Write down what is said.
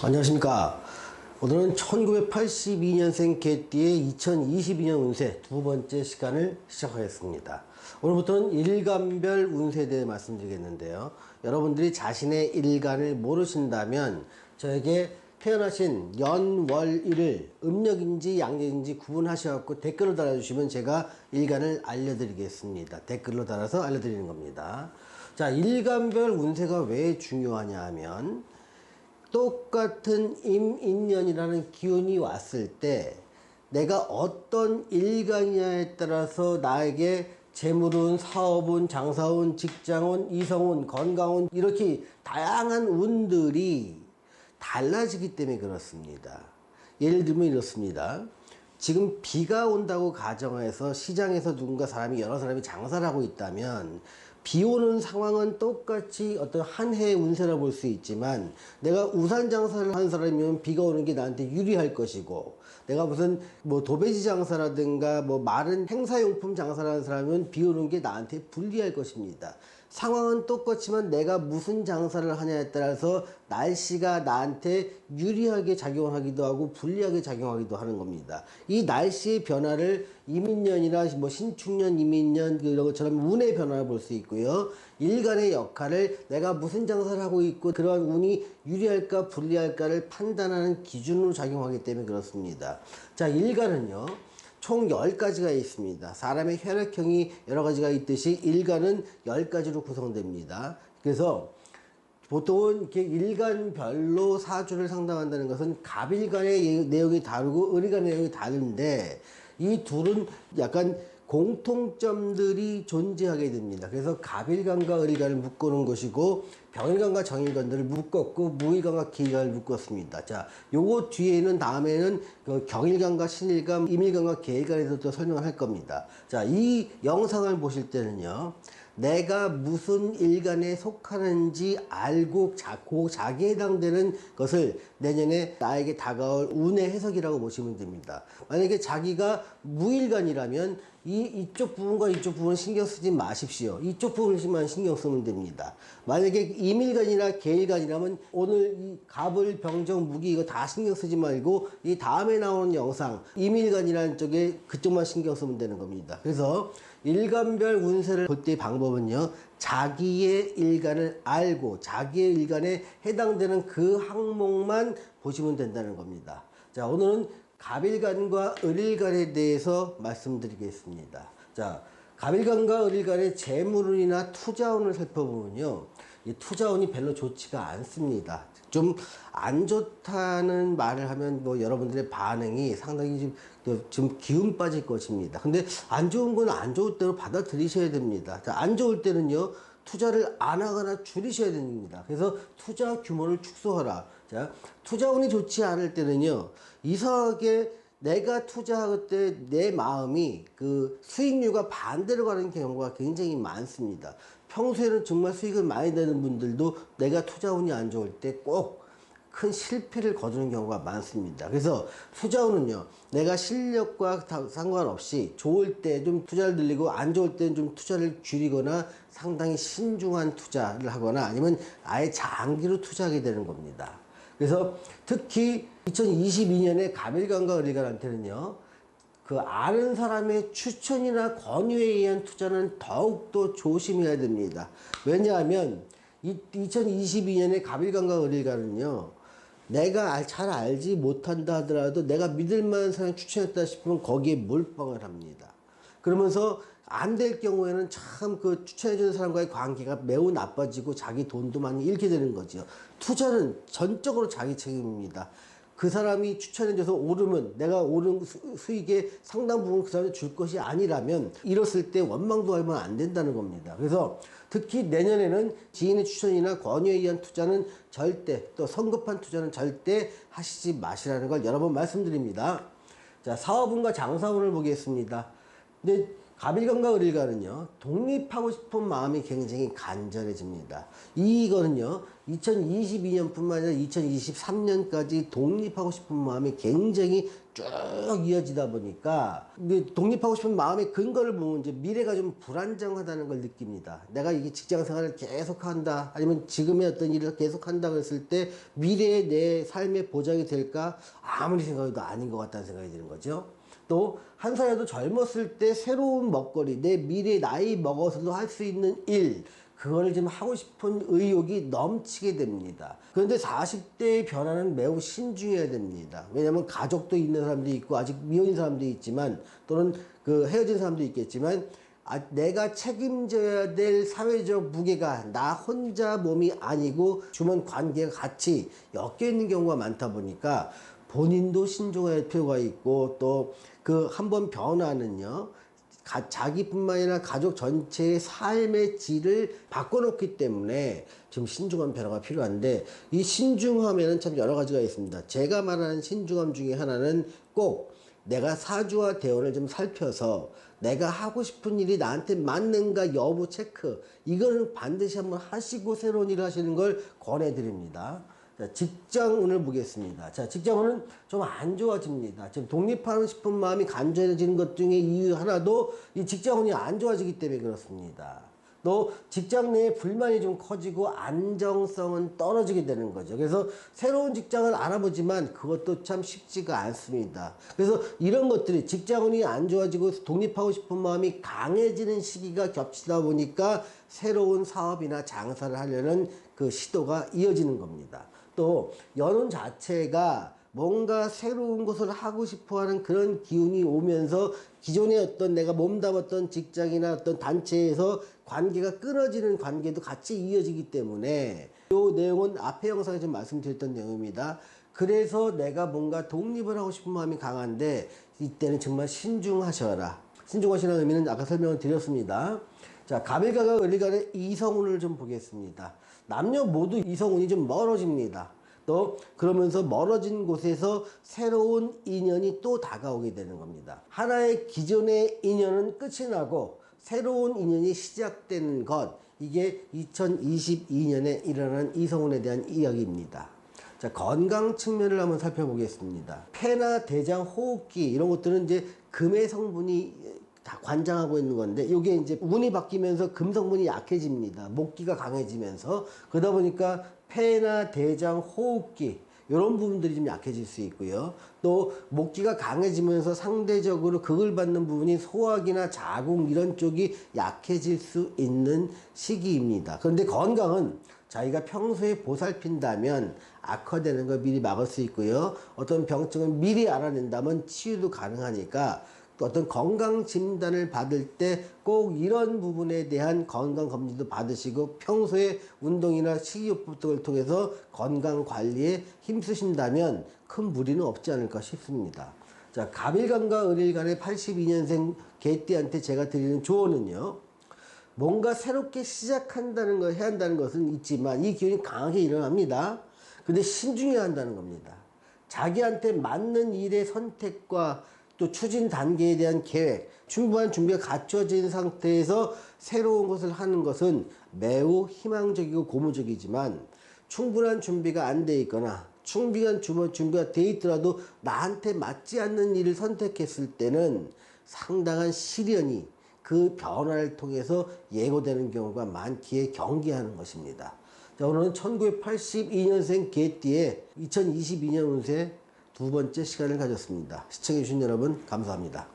안녕하십니까. 오늘은 1982년생 개띠의 2022년 운세 두 번째 시간을 시작하겠습니다. 오늘부터는 일간별 운세에 대해 말씀드리겠는데요. 여러분들이 자신의 일간을 모르신다면 저에게 태어나신 연, 월, 일을 음력인지 양력인지 구분하셔갖고 댓글로 달아주시면 제가 일간을 알려드리겠습니다. 댓글로 달아서 알려드리는 겁니다. 자, 일간별 운세가 왜 중요하냐 하면 똑같은 임인년이라는 기운이 왔을 때 내가 어떤 일간이냐에 따라서 나에게 재물운, 사업운, 장사운, 직장운, 이성운, 건강운 이렇게 다양한 운들이 달라지기 때문에 그렇습니다. 예를 들면 이렇습니다. 지금 비가 온다고 가정해서 시장에서 누군가 여러 사람이 장사를 하고 있다면 비 오는 상황은 똑같이 어떤 한 해의 운세라 볼 수 있지만 내가 우산 장사를 하는 사람이면 비가 오는 게 나한테 유리할 것이고 내가 무슨 도배지 장사라든가 마른 행사용품 장사를 하는 사람이면 비 오는 게 나한테 불리할 것입니다. 상황은 똑같지만 내가 무슨 장사를 하냐에 따라서 날씨가 나한테 유리하게 작용하기도 하고 불리하게 작용하기도 하는 겁니다. 이 날씨의 변화를 이민년이나 신축년, 이민년 이런 것처럼 운의 변화를 볼 수 있고요. 일간의 역할을 내가 무슨 장사를 하고 있고 그러한 운이 유리할까 불리할까를 판단하는 기준으로 작용하기 때문에 그렇습니다. 자, 일간은요. 총 10가지가 있습니다. 사람의 혈액형이 여러 가지가 있듯이 일간은 10가지로 구성됩니다. 그래서 보통은 이렇게 일간별로 사주를 상담한다는 것은 갑일간의 내용이 다르고 을일간의 내용이 다른데 이 둘은 약간 공통점들이 존재하게 됩니다. 그래서 갑일간과 을일간을 묶어놓은 것이고 병일간과 정일간들을 묶었고 무일간과 기일간을 묶었습니다. 자, 요거 뒤에는 다음에는 그 경일간과 신일간, 임일간과 계일간에 대해서 또 설명을 할 겁니다. 자, 이 영상을 보실 때는요. 내가 무슨 일간에 속하는지 알고 자기에 해당되는 것을 내년에 나에게 다가올 운의 해석이라고 보시면 됩니다. 만약에 자기가 무일간이라면 이쪽 부분과 이쪽 부분은 신경 쓰지 마십시오. 이쪽 부분만 신경 쓰면 됩니다. 만약에 임일간이나 계일간이라면 오늘 이 갑을, 병정, 무기 이거 다 신경 쓰지 말고 이 다음에 나오는 영상 임일간이라는 쪽에 그쪽만 신경 쓰면 되는 겁니다. 그래서 일간별 운세를 볼 때의 방법은요. 자기의 일간을 알고 자기의 일간에 해당되는 그 항목만 보시면 된다는 겁니다. 자, 오늘은 갑일간과 을일간에 대해서 말씀드리겠습니다. 자, 갑일간과 을일간의 재물운이나 투자운을 살펴보면요. 이 투자운이 별로 좋지가 않습니다. 좀 안 좋다는 말을 하면 여러분들의 반응이 상당히 좀 기운 빠질 것입니다. 근데 안 좋은 건 안 좋을 대로 받아들이셔야 됩니다. 자, 안 좋을 때는요. 투자를 안 하거나 줄이셔야 됩니다. 그래서 투자 규모를 축소하라. 자, 투자운이 좋지 않을 때는요. 이상하게 내가 투자할 때 내 마음이 그 수익률과 반대로 가는 경우가 굉장히 많습니다. 평소에는 정말 수익을 많이 내는 분들도 내가 투자운이 안 좋을 때 꼭 큰 실패를 거두는 경우가 많습니다. 그래서 투자운은요, 내가 실력과 상관없이 좋을 때 좀 투자를 늘리고 안 좋을 때는 좀 투자를 줄이거나 상당히 신중한 투자를 하거나 아니면 아예 장기로 투자하게 되는 겁니다. 그래서 특히 2022년에 갑일간과 을일간한테는요, 그 아는 사람의 추천이나 권유에 의한 투자는 더욱더 조심해야 됩니다. 왜냐하면 2022년에 갑일간과 을일간은요, 내가 잘 알지 못한다 하더라도 내가 믿을 만한 사람 추천했다 싶으면 거기에 몰빵을 합니다. 그러면서 안 될 경우에는 참 그 추천해주는 사람과의 관계가 매우 나빠지고 자기 돈도 많이 잃게 되는 거죠. 투자는 전적으로 자기 책임입니다. 그 사람이 추천해줘서 오르면 내가 오른 수익의 상당 부분 그 사람한테 줄 것이 아니라면 잃었을 때 원망도 하면 안 된다는 겁니다. 그래서 특히 내년에는 지인의 추천이나 권유에 의한 투자는 절대, 또 성급한 투자는 절대 하시지 마시라는 걸 여러 번 말씀드립니다. 자, 사업운과 장사운을 보겠습니다. 근데 갑일간과 을일간은요, 독립하고 싶은 마음이 굉장히 간절해집니다. 이거는요, 2022년뿐만 아니라 2023년까지 독립하고 싶은 마음이 굉장히 쭉 이어지다 보니까, 독립하고 싶은 마음의 근거를 보면 이제 미래가 좀 불안정하다는 걸 느낍니다. 내가 이게 직장 생활을 계속 한다, 아니면 지금의 어떤 일을 계속 한다고 했을 때, 미래의 내 삶의 보장이 될까? 아무리 생각해도 아닌 것 같다는 생각이 드는 거죠. 또 한 살이라도 젊었을 때 새로운 먹거리, 내 미래 나이 먹어서도 할 수 있는 일, 그거를 좀 하고 싶은 의욕이 넘치게 됩니다. 그런데 40대의 변화는 매우 신중해야 됩니다. 왜냐하면 가족도 있는 사람도 있고 아직 미혼인 사람도 있지만, 또는 그 헤어진 사람도 있겠지만, 내가 책임져야 될 사회적 무게가 나 혼자 몸이 아니고 주변 관계가 같이 엮여 있는 경우가 많다 보니까 본인도 신중할 필요가 있고, 또 그 한번 변화는요, 자기뿐만 아니라 가족 전체의 삶의 질을 바꿔놓기 때문에 좀 신중한 변화가 필요한데, 이 신중함에는 참 여러 가지가 있습니다. 제가 말하는 신중함 중에 하나는 꼭 내가 사주와 대원을 좀 살펴서 내가 하고 싶은 일이 나한테 맞는가 여부 체크, 이거는 반드시 한번 하시고 새로운 일을 하시는 걸 권해드립니다. 자, 직장운을 보겠습니다. 자, 직장운은 좀 안 좋아집니다. 지금 독립하고 싶은 마음이 간절해지는 것 중에 이유 하나도 이 직장운이 안 좋아지기 때문에 그렇습니다. 또 직장 내에 불만이 좀 커지고 안정성은 떨어지게 되는 거죠. 그래서 새로운 직장을 알아보지만 그것도 참 쉽지가 않습니다. 그래서 이런 것들이 직장운이 안 좋아지고 독립하고 싶은 마음이 강해지는 시기가 겹치다 보니까 새로운 사업이나 장사를 하려는 그 시도가 이어지는 겁니다. 또 연운 자체가 뭔가 새로운 것을 하고 싶어 하는 그런 기운이 오면서 기존에 어떤 내가 몸담았던 직장이나 어떤 단체에서 관계가 끊어지는 관계도 같이 이어지기 때문에, 이 내용은 앞에 영상에 좀 말씀드렸던 내용입니다. 그래서 내가 뭔가 독립을 하고 싶은 마음이 강한데 이때는 정말 신중하셔라. 신중하시라는 의미는 아까 설명을 드렸습니다. 자, 갑일간과 을일간의 이성운을 좀 보겠습니다. 남녀 모두 이성운이 좀 멀어집니다. 또 그러면서 멀어진 곳에서 새로운 인연이 또 다가오게 되는 겁니다. 하나의 기존의 인연은 끝이 나고 새로운 인연이 시작되는 것, 이게 2022년에 일어난 이성운에 대한 이야기입니다. 자, 건강 측면을 한번 살펴보겠습니다. 폐나 대장, 호흡기 이런 것들은 이제 금의 성분이 다 관장하고 있는 건데, 이게 이제 운이 바뀌면서 금 성분이 약해집니다. 목기가 강해지면서. 그러다 보니까 폐나 대장, 호흡기 이런 부분들이 좀 약해질 수 있고요. 또 목기가 강해지면서 상대적으로 극을 받는 부분이 소화기나 자궁 이런 쪽이 약해질 수 있는 시기입니다. 그런데 건강은 자기가 평소에 보살핀다면 악화되는 걸 미리 막을 수 있고요. 어떤 병증을 미리 알아낸다면 치유도 가능하니까 어떤 건강 진단을 받을 때 꼭 이런 부분에 대한 건강 검진도 받으시고 평소에 운동이나 식이요법 등을 통해서 건강 관리에 힘쓰신다면 큰 무리는 없지 않을까 싶습니다. 자, 갑일간과 을일간의 82년생 개띠한테 제가 드리는 조언은요, 뭔가 새롭게 시작한다는 걸 해야 한다는 것은 있지만 이 기운이 강하게 일어납니다. 근데 신중해야 한다는 겁니다. 자기한테 맞는 일의 선택과 또 추진 단계에 대한 계획, 충분한 준비가 갖춰진 상태에서 새로운 것을 하는 것은 매우 희망적이고 고무적이지만, 충분한 준비가 안 돼 있거나 충분한 준비가 돼 있더라도 나한테 맞지 않는 일을 선택했을 때는 상당한 시련이 그 변화를 통해서 예고되는 경우가 많기에 경계하는 것입니다. 자, 오늘은 1982년생 개띠의 2022년 운세 두 번째 시간을 가졌습니다. 시청해주신 여러분 감사합니다.